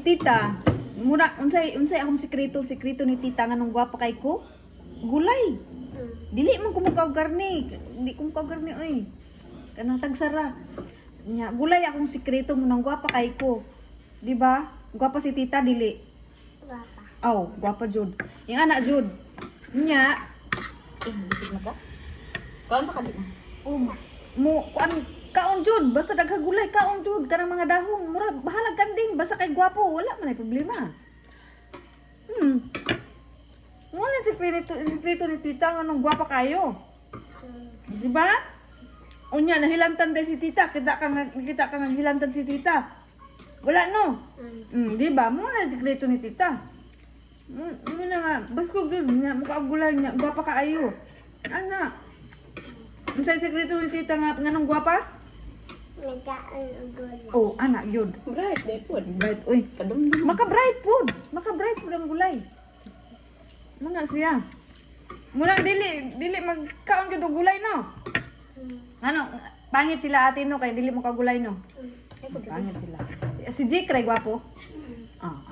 Tita, mura unsay akong sikreto ni tita nganong gwapa kay ko? Gulay. Dili man ko mukaw garni. Dili ko mukaw garni oy. Kanang tagsara. Nya gulay akong sikreto mo nang gwapa kay ko. Di ba? Gwapa si tita dili. Gwapa. Aw, gwapa jud. Yung anak jud. Nya Bisig na ka? Kaon pa ka di mo? mo kuan kaon jud basta daghang gulay kaon jud kanang mga dahon mura bahalag kanding basta kay gwapo wala man ay problema. Wala si Prito ni tita nganong gwapa kayo. Di ba? Unya nahilantan day si tita, kita ka nga hilantan si tita. Wala no? Di ba? Mo na sikreto ni tita. Mo na nga baskog jud nya mukha gulay nya gwapa kaayo. Ana. Unsay sikreto ni tita nga nganong gwapa? Nagkaan og gulay. Oh, anak yun. Bright, day po. Bright, uy. Kadum na. Maka-bright food. Maka-bright food ang gulay. Muna siya. Muna dili magkaon gyud og gulay no. Ano, pangit sila ate no kay dili mo ka gulay no. Pangit sila. Si Jake ray gwapo.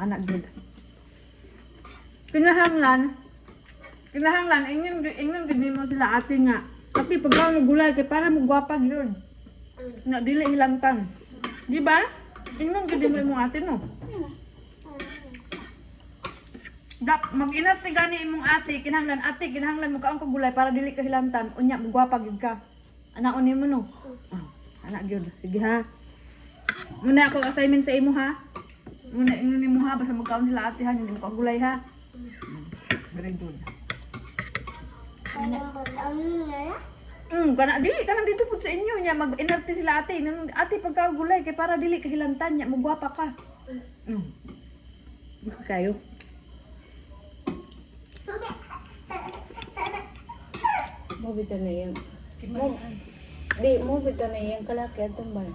Anak gyud. Kinahanglan ingnon gid mo sila ate nga. Tapi pagkaon og gulay kay para mo gwapa gyud. Na dili hilangtan. Di ba? Ingnon gid mo imong ate no. Mag-inat gani imong ate, kinahanglan mo kaon kog gulay para dili ka hilantan. Unya mo gwapa gyud ka. Anaon nimo no. Anak gyud. Sige ha. Muna ako assignment sa imo ha. Muna ingnon nimo ha basta magkaon sila ate ha, hindi mo ka gulay ha. Very good. Parang pag-amin na Kana dili kana dito pud sa inyo nya mag-inarte sila ate. Ate pagka gulay kay para dili ka hilantan nya mo gwapa ka. Kayo. Mo bitaw na yan. Mo bitaw na yan kalaki at tumbal.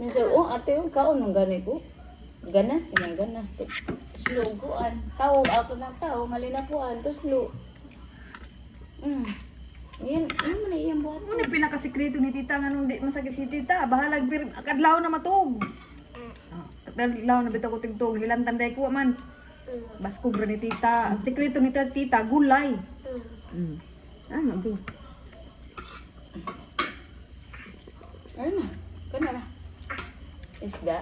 Minsan, ate yung kaon ng gani ko. Ganas to. Sluguan. Tao, ako ng tao, ngalinapuan, to slu. Yan man iyang buhat. Muna pinakasikreto ni tita nga nung di masakit si tita. Bahalag kadlaw na matog. Kadlaw na bitaw ko tigtog. Hilantan day ko man. Baskog ra ni tita. Ang sikreto ni tita, gulay. Ano bro? Ano na? Kana na. Isda.